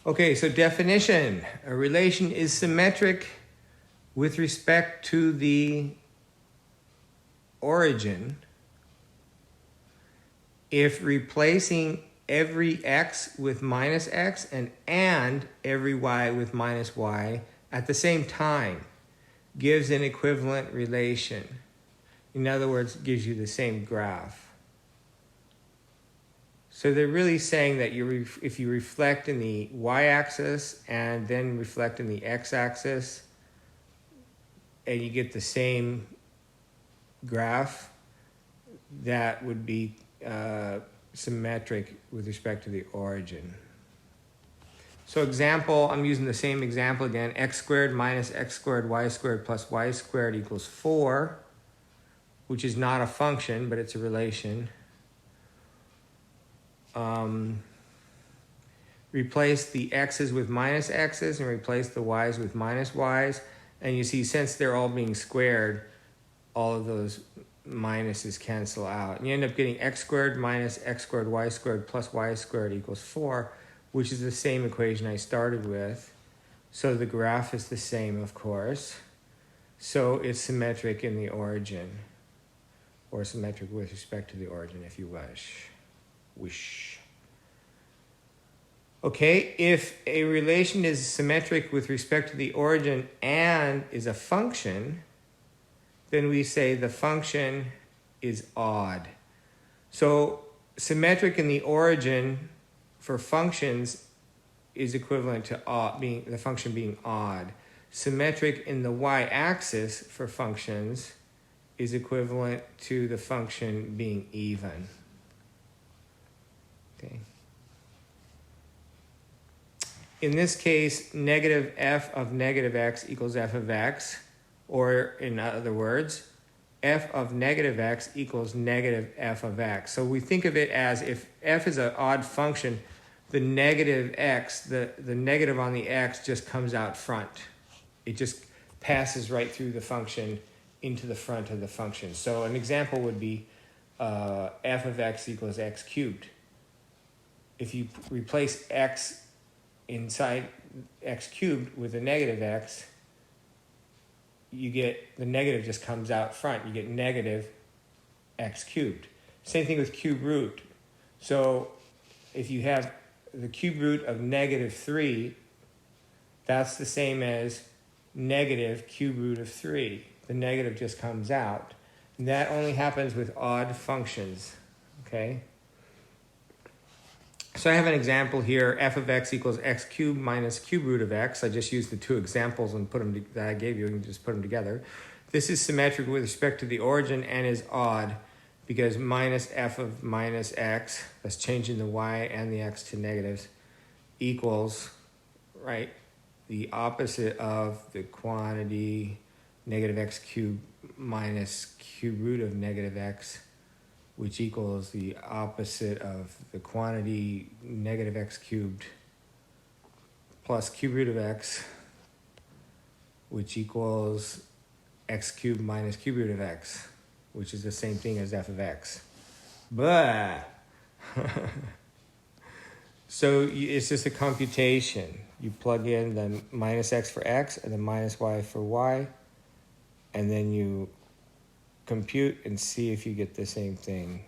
Okay, so definition. A relation is symmetric with respect to the origin if replacing every x with minus x and every y with minus y at the same time gives an equivalent relation. In other words, gives you the same graph. So they're really saying that if you reflect in the y-axis and then reflect in the x-axis, and you get the same graph, that would be symmetric with respect to the origin. So example, I'm using the same example again. X squared minus x squared y squared plus y squared equals 4, which is not a function, but it's a relation. Replace the x's with minus x's and replace the y's with minus y's. And you see, since they're all being squared, all of those minuses cancel out. And you end up getting x squared minus x squared y squared plus y squared equals 4, which is the same equation I started with. So the graph is the same, of course. So it's symmetric in the origin, or symmetric with respect to the origin, if you wish. Okay, if a relation is symmetric with respect to the origin and is a function, then we say the function is odd. So symmetric in the origin for functions is equivalent to the function being odd. Symmetric in the y-axis for functions is equivalent to the function being even. Okay. In this case, negative f of negative x equals f of x, or in other words, f of negative x equals negative f of x. So we think of it as if f is an odd function, the negative x, the negative on the x just comes out front. It just passes right through the function into the front of the function. So an example would be f of x equals x cubed. If you replace x inside x cubed with a negative x, you get the negative just comes out front. You get negative x cubed. Same thing with cube root. So if you have the cube root of negative 3, that's the same as negative cube root of 3. The negative just comes out. And that only happens with odd functions. Okay? So I have an example here, f of x equals x cubed minus cube root of x. I just used the two examples and put them that I gave you and just put them together. This is symmetric with respect to the origin and is odd because minus f of minus x, that's changing the y and the x to negatives, equals, right, the opposite of the quantity negative x cubed minus cube root of negative x, which equals the opposite of the quantity negative x cubed plus cube root of x, which equals x cubed minus cube root of x, which is the same thing as f of x. Blah. So it's just a computation. You plug in the minus x for x and the minus y for y, and then you compute and see if you get the same thing.